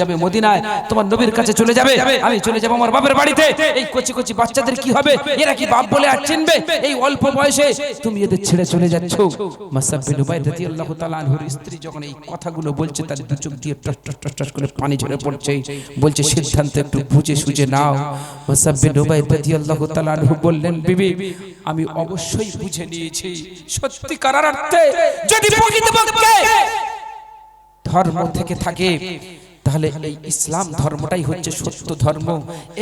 যাবে মদিনায়, তোমার নবীর কাছে চলে যাবে, আমি চলে যাব আমার বাপের বাড়িতে। এই কচি কচি বাচ্চাদের কি হবে? এরা কি বাপ বলে আর চিনবে? এই অল্প বয়সে তুমি এদের ছেড়ে চলে যাচ্ছ। মুসআব বিন উমাইর রাদিয়াল্লাহু তাআলা আনহুর স্ত্রী যখন এই কথাগুলো বলছে, তার দু চোখ দিয়ে টস টস টস টস করে পানি ঝরে পড়ছে। বলছে, সিদ্ধান্ত একটু বুঝে সুঝে নাও। মুসআব বিন উমাইর রাদিয়াল্লাহু তাআলা আনহু বললেন, বিবি, আমি অবশ্যই বুঝে নিয়েছি। সত্যিকার অর্থে যদি প্রকৃতপক্ষে ধর্ম থেকে থাকে, তাহলে এই ইসলাম ধর্মটাই হচ্ছে সত্য ধর্ম।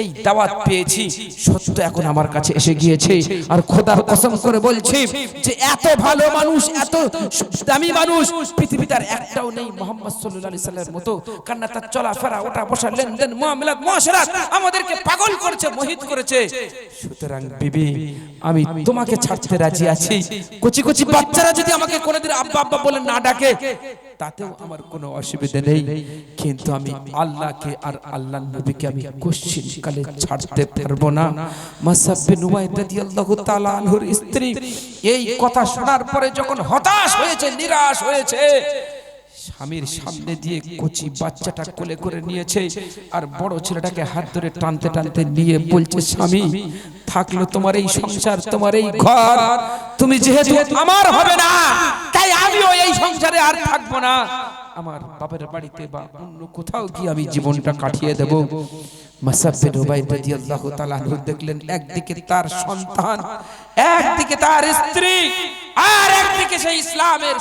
এই দাওয়াত পেয়েছি, সত্য এখন আমার কাছে এসে গিয়েছে। আর খোদার কসম করে বলছি যে এত ভালো মানুষ, এত দামি মানুষ পৃথিবীতে আর একটাও নেই মুহাম্মদ সাল্লাল্লাহু আলাইহি সাল্লামের মতো। কান্না তার চলাফেরা, ওঠা বসা, লেনদেন, মুআমালাত, মুআশারাত আমাদেরকে পাগল করেছে, মোহিত করেছে। সুতরাং বিবি, আমি তোমাকে ছাড়তে রাজি আছি। কচি কচি বাচ্চারা যদি আমাকে কোনোদিন আব্বা আব্বা বলে না ডাকে, তাতেও আমার কোনো অসুবিধা নেই, কিন্তু আমি আল্লাহকে আর আল্লাহর নবীকে আমি কোশ্চিন কালে ছাড়তে পারবো না। মুসআব বিন উমাইর রাদিয়াল্লাহু তাআলা আনহুর স্ত্রী এই কথা শোনার পরে যখন হতাশ হয়েছে, নিরাশ হয়েছে, স্বামীর সামনে দিয়ে কচি বাচ্চাটা কোলে করে নিয়েছে আর বড় ছেলেটাকে হাত ধরে টানতে টানতে নিয়ে বলছে, স্বামী, থাকলো তোমার এই সংসার, তোমার এই ঘর, তুমি যেহেতু আমার হবে না, তাই আমিও এই সংসারে আর থাকবো না। আমার বাবার বাড়িতে বা অন্য কোথাও গিয়ে আমি জীবনটা কাটিয়ে দেব। মুসআব বিন উমাইর রাদিয়াল্লাহু তাআলা আনহু দেখলেন, একদিকে তার সন্তান, একদিকে তার স্ত্রী, আর একদিকে সেই ইসলামের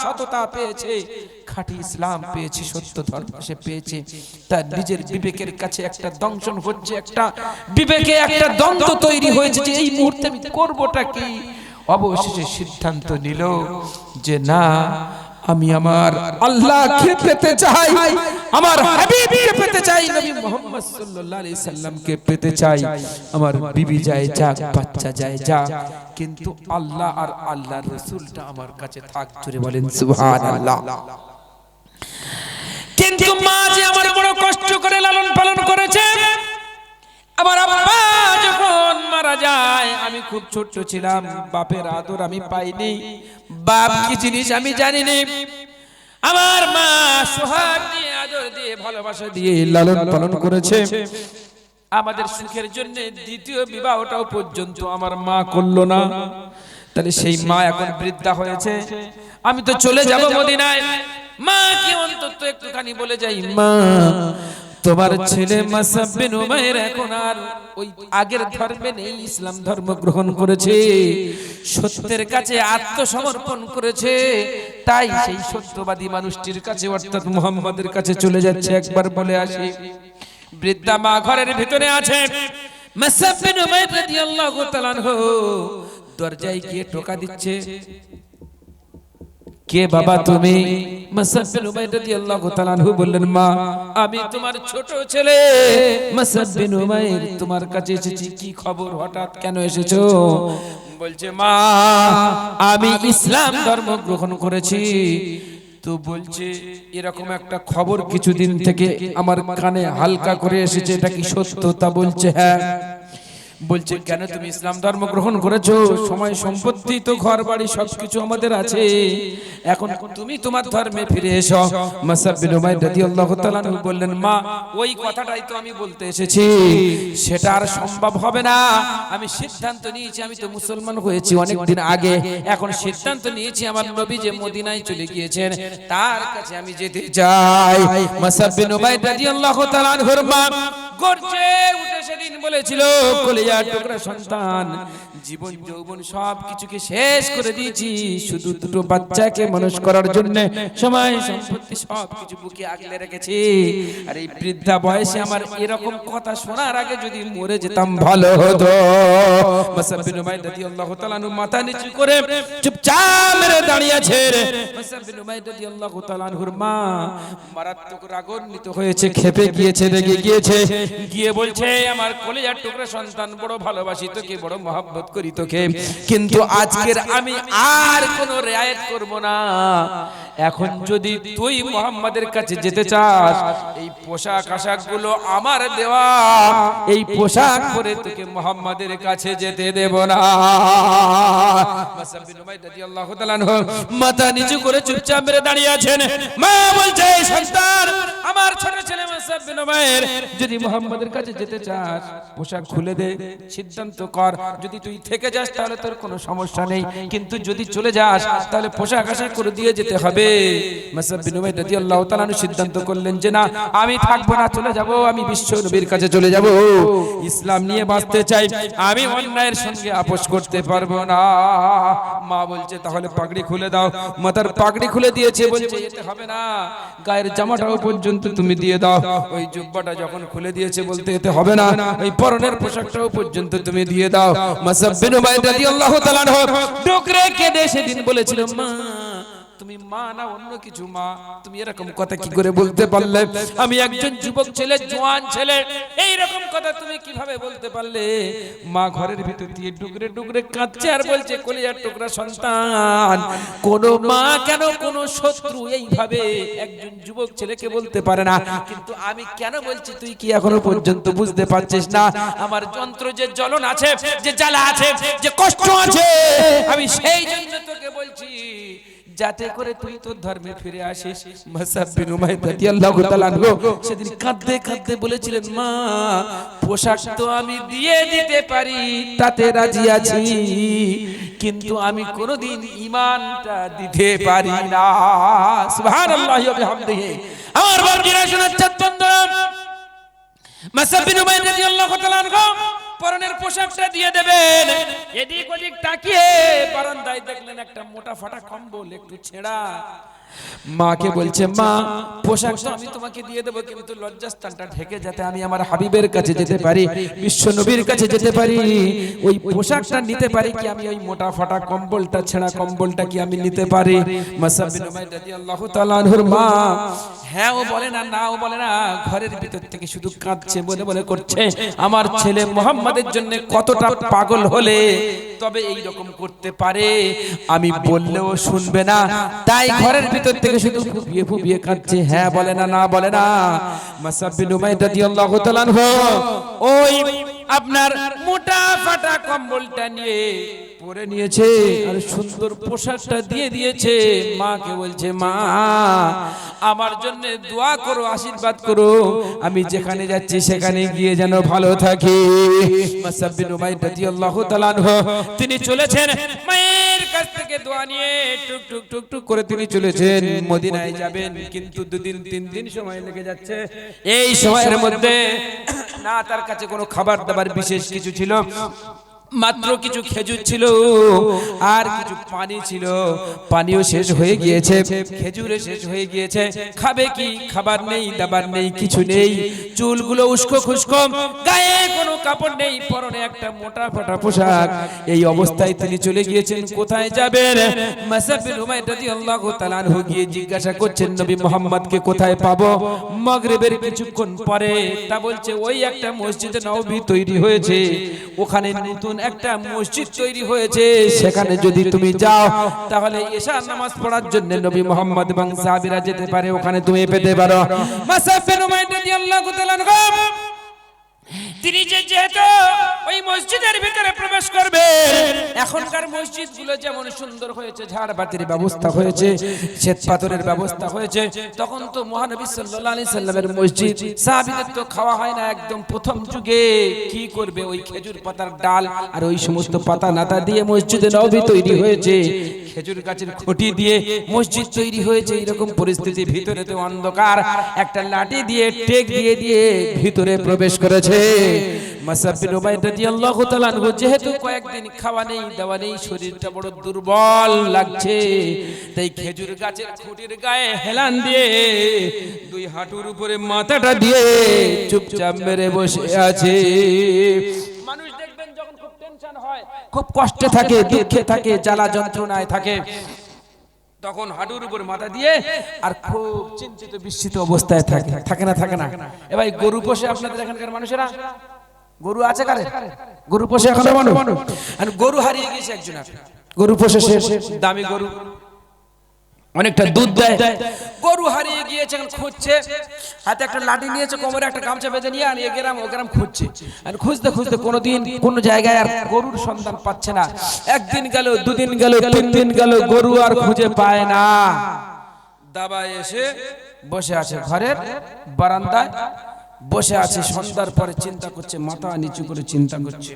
সততা পেয়েছে, খাঁটি ইসলাম পেয়েছে, সত্য ধর্ম সে পেয়েছে। তার নিজের বিবেকের কাছে একটা দংশন হচ্ছে, একটা বিবেকে একটা দ্বন্দ্ব তৈরি হয়েছে যে এই মুহূর্তে আমি করবোটা কি। অবশেষে সিদ্ধান্ত নিল যে না, আমি আমার আল্লাহকে পেতে চাই, আমার হাবিবকে পেতে চাই, নবী মুহাম্মদ সাল্লাল্লাহু আলাইহি সাল্লামকে পেতে চাই। আমার বিবি যায় যাক, বাচ্চা যায় যাক, কিন্তু আল্লাহ আর আল্লাহর রাসূলটা আমার কাছে থাক। জোরে বলেন সুবহানাল্লাহ। কিন্তু মা যে আমার বড় কষ্ট করে লালন পালন করেছে, আমার আব্বা যখন মারা যায় আমি খুব ছোট ছিলাম, বাপের আদর আমি পাইনি, বাপ কি জিনিস আমি জানিনি। আমার মা সোহাগ দিয়ে, আদর দিয়ে, ভালোবাসা দিয়ে লালন পালন করেছে। আমাদের সুখের জন্য দ্বিতীয় বিবাহটাও পর্যন্ত আমার মা করলো না। তাহলে সেই মা এখন বৃদ্ধা হয়েছে, আমি তো চলে যাব মদিনায়, মা কি অন্তত একটুখানি বলে যাই, মা, তোমার ছেলে মুসআব বিন উমাইর এখন আর ওই আগের ধর্মে নেই, ইসলাম ধর্ম গ্রহণ করেছে, সত্যের কাছে আত্মসমর্পণ করেছে, তাই সেই সত্যবাদী মানুষটির কাছে অর্থাৎ মুহাম্মাদের কাছে চলে যাচ্ছে, একবার বলে আসি। বৃদ্ধা মা ঘরের ভিতরে আছে। মুসআব বিন উমাইর রাদিয়াল্লাহু তাআলা আনহু দরজায় গিয়ে টোকা দিচ্ছে, কে বাবা তুমি? মুসআব বিন উমাইর রাদিয়াল্লাহু তাআলা আনহু বললেন, মা, আমি তোমার ছোট ছেলে মুসআব বিন উমাইর, তোমার কাছে এসেছি, কি খবর, হঠাৎ কেন এসেছো? বলছে, মা, আমি ইসলাম ধর্ম গ্রহণ করেছি। তো বলছে, এরকম একটা খবর কিছুদিন থেকে আমার কানে হালকা করে এসেছে, এটা কি সত্য? তা বলছে, হ্যাঁ। বলছে, কেন তুমি ইসলাম ধর্ম গ্রহণ করেছো? সময় সম্পত্তি তো ঘর বাড়ি সবকিছু আমাদের আছে, এখন তুমি তোমার ধর্মে ফিরে এসো। মুসআব বিন উমাইর রাদিয়াল্লাহু তাআলা আনহু বললেন, মা, ওই কথাটাই তো আমি বলতে এসেছি, সেটা আর সম্ভব হবে না। আমি সিদ্ধান্ত নিয়েছি, আমি তো মুসলমান হয়েছি অনেক দিন আগে, এখন সিদ্ধান্ত নিয়েছি আমার নবী যে মদিনায় চলে গিয়েছেন, তার কাছে আমি যেতে চাই। মুসআব বিন উমাইর রাদিয়াল্লাহু তাআলা আনহুর মা গর্জে উঠে সেদিন বলেছিল, কলিজার টুকরা সন্তান, জীবন যৌবন সব কিছুকে শেষ করে দিয়েছি, শুধু দুটো বাচ্চাকে মানুষ করার জন্য সময় সম্পত্তি সবকিছু বুকে আগলে রেখেছি, আর এই বৃদ্ধা বয়সে আমার এরকম কথা শোনার আগে যদি মরে যেতাম ভালো হতো। মুসআব বিন উমাইর রাদিয়াল্লাহু তাআলা আনহু মাথা নিচু করে চুপচাপ মেরে দাঁড়িয়ে আছে। মুসআব বিন উমাইর রাদিয়াল্লাহু তাআলা আনহুর মা মারাত্মক রাগান্বিত হয়েছে, ক্ষেপে গিয়েছে, রেগে গিয়েছে, গিয়ে বলছে, আমার কলিজার টুকরা সন্তান, বড় ভালোবাসি তোকে, বড় মহব্বত করি তোকে, কিন্তু আজকের আমি আর কোনো রিয়ায়ত করব না। এখন যদি তুই মুহাম্মাদের কাছে যেতে চাস, এই পোশাক আশাকগুলো আমার দেওয়া, এই পোশাক পরে তোকে মুহাম্মাদের কাছে যেতে দেব না। মুসাব বিন উমাইর রাদিয়াল্লাহু তাআলা আনহু মাথা নিচু করে চুপচাপ মেরে দাঁড়িয়ে আছেন। মা বলছে, সন্তান, আমার ছোট ছেলে মুসাব বিন উমাইর, যদি মুহাম্মাদের কাছে যেতে চাস পোশাক খুলে দে, সিদ্ধান্ত কর। যদি তুই থেকে যাস তাহলে তোর কোনো সমস্যা নেই, কিন্তু যদি চলে যাস তাহলে পোশাক আশাক করে দিয়ে যেতে হবে। মুসাব বিন উমাইর রাদিয়াল্লাহু তাআলা আনহু সিদ্ধান্ত করলেন যে না, আমি থাকবো না, চলে যাব, আমি বিশ্ব নবীর কাছে চলে যাব। ইসলাম নিয়ে বাঁচতে চাই, আমি অন্যায়ের সঙ্গে আপোষ করতে পারবো না। মা বলছে, তাহলে পাগড়ি খুলে দাও। মাথার পাগড়ি খুলে দিয়েছে, বলছে যেতে হবে না, গায়ের জামাটাও পর্যন্ত তুমি দিয়ে দাও। ওই জুব্বাটা যখন খুলে দিয়েছে, বলতে যেতে হবে না, এই পরনের পোশাকটাও পর্যন্ত তুমি দিয়ে দাও। মুসাব বিন উমাইর রাদিয়াল্লাহু তাআলা আনহু ডুকরে কেঁদে সেদিন বলেছিল, মা তুমি মা না অন্য কিছু, মা তুমি এরকম কথা কি করে বলতে পারলে? আমি একজন যুবক ছেলে, জওয়ান ছেলে, এই রকম কথা তুমি কিভাবে বলতে পারলে? মা ঘরের ভিতর দিয়ে ডুকরে ডুকরে কাঁদছে আর বলছে, কলিজার টুকরা সন্তান, কোন মা কেন কোন শত্রু এইভাবে একজন যুবক ছেলেকে বলতে পারে না, কিন্তু আমি কেন বলছি তুই কি এখনো পর্যন্ত বুঝতে পারছিস না? আমার যন্ত্র যে জ্বলন আছে, যে জ্বালা আছে, যে কষ্ট আছে, আমি সেই জন্য তোকে বলছি, যাতে করে তুই তোর ধর্মে ফিরে আসিস। মুসাব বিন উমাইর রাদিয়াল্লাহু তাআলা আনহু সেদিন কাঁদতে কাঁদতে বলেছিলেন, মা পোশাক তো আমি দিয়ে দিতে পারি, তাতে রাজি আছি, কিন্তু আমি কোনোদিন ঈমানটা দিতে পারি না। সুবহানাল্লাহি ওয়া বিহামদিহি। আমার বাপজিরা শোনাচ্ছেন বন্ধুরা, মুসাব বিন উমাইর রাদিয়াল্লাহু তাআলা আনহু পরনের পোশাকটা দিয়ে দেবেন, এদিক ওদিক তাকিয়ে বারান্দায় দেখলেন একটা মোটা ফাটা কম্বল একটু ছেঁড়া। মাকে বলছে, মা পোশাক তো আমি তোমাকে দিয়ে দেবো, কিন্তু লজ্জাস্থানটা ঢেকে যাতে আমি আমার হাবিবের কাছে যেতে পারি, বিশ্ব নবীর কাছে যেতে পারি, ওই পোশাকটা নিতে পারি কি আমি? ওই মোটা ফাটা কম্বলটা, ছেঁড়া কম্বলটা কি আমি নিতে পারি? মুসাব বিন উমাইর রাদিয়াল্লাহু তাআলা আনহুর মা হ্যাঁও বলে না, নাও বলে না, ঘরের ভিতর থেকে শুধু কাঁদছে, বলে বলে করছে, আমার ছেলে মুহাম্মাদের জন্য কতটা পাগল হলে তবে এই রকম করতে পারে, আমি বললেও শুনবে না, তাই ঘরের ভিতর থেকে শুধু ফুপিয়ে ফুপিয়ে কাঁদছে, হ্যাঁ বলে না, না বলে না। মুসাব বিন উমাইর রাদিয়াল্লাহু তাআলা আনহু ওই আপনার মোটা ফাটা কম্বলটা নিয়ে পরে নিয়েছে আর সুন্দর পোশাকটা দিয়ে দিয়েছে। মাকে বলছে, মা আমার জন্য দোয়া করো, আশীর্বাদ করো, আমি যেখানে যাচ্ছি সেখানে গিয়ে যেন ভালো থাকি। মুসাব বিন উমাইর রাদিয়াল্লাহু তাআলা আনহু তিনি চলেছেন মায়ের কাছ থেকে দোয়া নিয়ে, টুক টুক টুক টুক করে তিনি চলেছেন, মদিনায় যাবেন, কিন্তু 2 দিন 3 দিন সময় লেগে যাচ্ছে। এই সময়ের মধ্যে না তার কাছে কোনো খাবার দাবার বিশেষ কিছু ছিল, মাত্র কিছু খেজুর ছিল আর কিছু পানি ছিল, পানিও শেষ হয়ে গিয়েছে, খেজুরে শেষ হয়ে গিয়েছে, খাবে কি? খাবার নেই, দাবার নেই, কিছু নেই, চুলগুলো উস্কো খুস্কো, গায়ে কোনো কাপড় নেই, পরনে একটা মোটা ফাটা পোশাক। এই অবস্থায় তিনি চলে গিয়েছেন, কোথায় যাবেন? মুসাব বিন উমাইর রাদিয়াল্লাহু তাআলা আনহু গিয়ে জিজ্ঞাসা করছেন, নবী মুহাম্মদকে কোথায় পাবো? মাগরিবের কিছুক্ষণ পরে তা বলছে, ওই একটা মসজিদে নববী তৈরি হয়েছে, ওখানে নতুন একটা মসজিদ তৈরি হয়েছে, সেখানে যদি তুমি যাও তাহলে এশার নামাজ পড়ার জন্য নবী মুহাম্মদ এবং সাহাবীরা যেতে পারে, ওখানে তুমি পেতে পারো। মুসাব বিন উমাইর রাদিয়াল্লাহু তাআলা আনহু তিনি যেহেতু ওই মসজিদের ভিতরে প্রবেশ করবে, এখনকার মসজিদগুলো যেমন সুন্দর হয়েছে, ঝাড়বাতির ব্যবস্থা হয়েছে, শ্বেত পাথরের ব্যবস্থা হয়েছে, তখন তো মহানবী সাল্লাল্লাহু আলাইহি সাল্লামের মসজিদ, সাহাবীদের তো খাওয়া হয় না, একদম প্রথম যুগে কি করবে? ওই খেজুর পাতার ডাল আর ওই সমস্ত পাতা নাতা দিয়ে মসজিদে নববী তৈরি হয়েছে, খেজুর গাছের খুঁটি দিয়ে মসজিদ তৈরি হয়েছে। এরকম পরিস্থিতি, ভিতরে তো অন্ধকার, একটা লাঠি দিয়ে টেক দিয়ে দিয়ে ভিতরে প্রবেশ করেছে। মুসাব বিন উমাইর রাদিয়াল্লাহু তাআলা আনহু যেহেতু কয়েকদিন খাওয়া নেই, দাওয়া নেই, শরীরটা বড় দুর্বল লাগছে, তাই খেজুর গাছের খুঁটির গায়ে হেলান দিয়ে 2 হাঁটুর উপরে মাথাটা দিয়ে চুপচাপ মেরে বসে আছে। মানুষ দেখবেন যখন খুব টেনশন হয়, খুব কষ্টে থাকে, দুঃখে থাকে, জ্বালা যন্ত্রণায় থাকে, তখন হাঁটুর উপর মাথা দিয়ে আর খুব চিন্তিত বিস্মিত অবস্থায় থাকে, থাকে না? এ ভাই, গরু পোষে আপনাদের এখানকার মানুষেরা? গরু আছে কারে? গরু পোষে এখনো মানুষ? আর গরু হারিয়ে গেছে একজন, গরু পোষে, দামি গরু, অনেকটা দুধ দেয়, গরু হারিয়ে গিয়েছে, এখন খুঁজছে, হাতে একটা লাঠি নিয়েছে, কোমরে একটা গামছা বেঁধে নিয়ে আর গ্রাম ও গ্রাম খুঁজছে। আর খুঁজতে খুঁজতে কোনোদিন কোনো জায়গায় আর গরুর সন্ধান পাচ্ছে না। একদিন গেল, দুদিন গেল, 3 দিন গেল, গরু আর খুঁজে পায় না। দাবায় এসে বসে আছে ঘরের বারান্দায়, বসে আছে, সন্ধ্যার পরে চিন্তা করছে, মাথা নিচু করে চিন্তা করছে।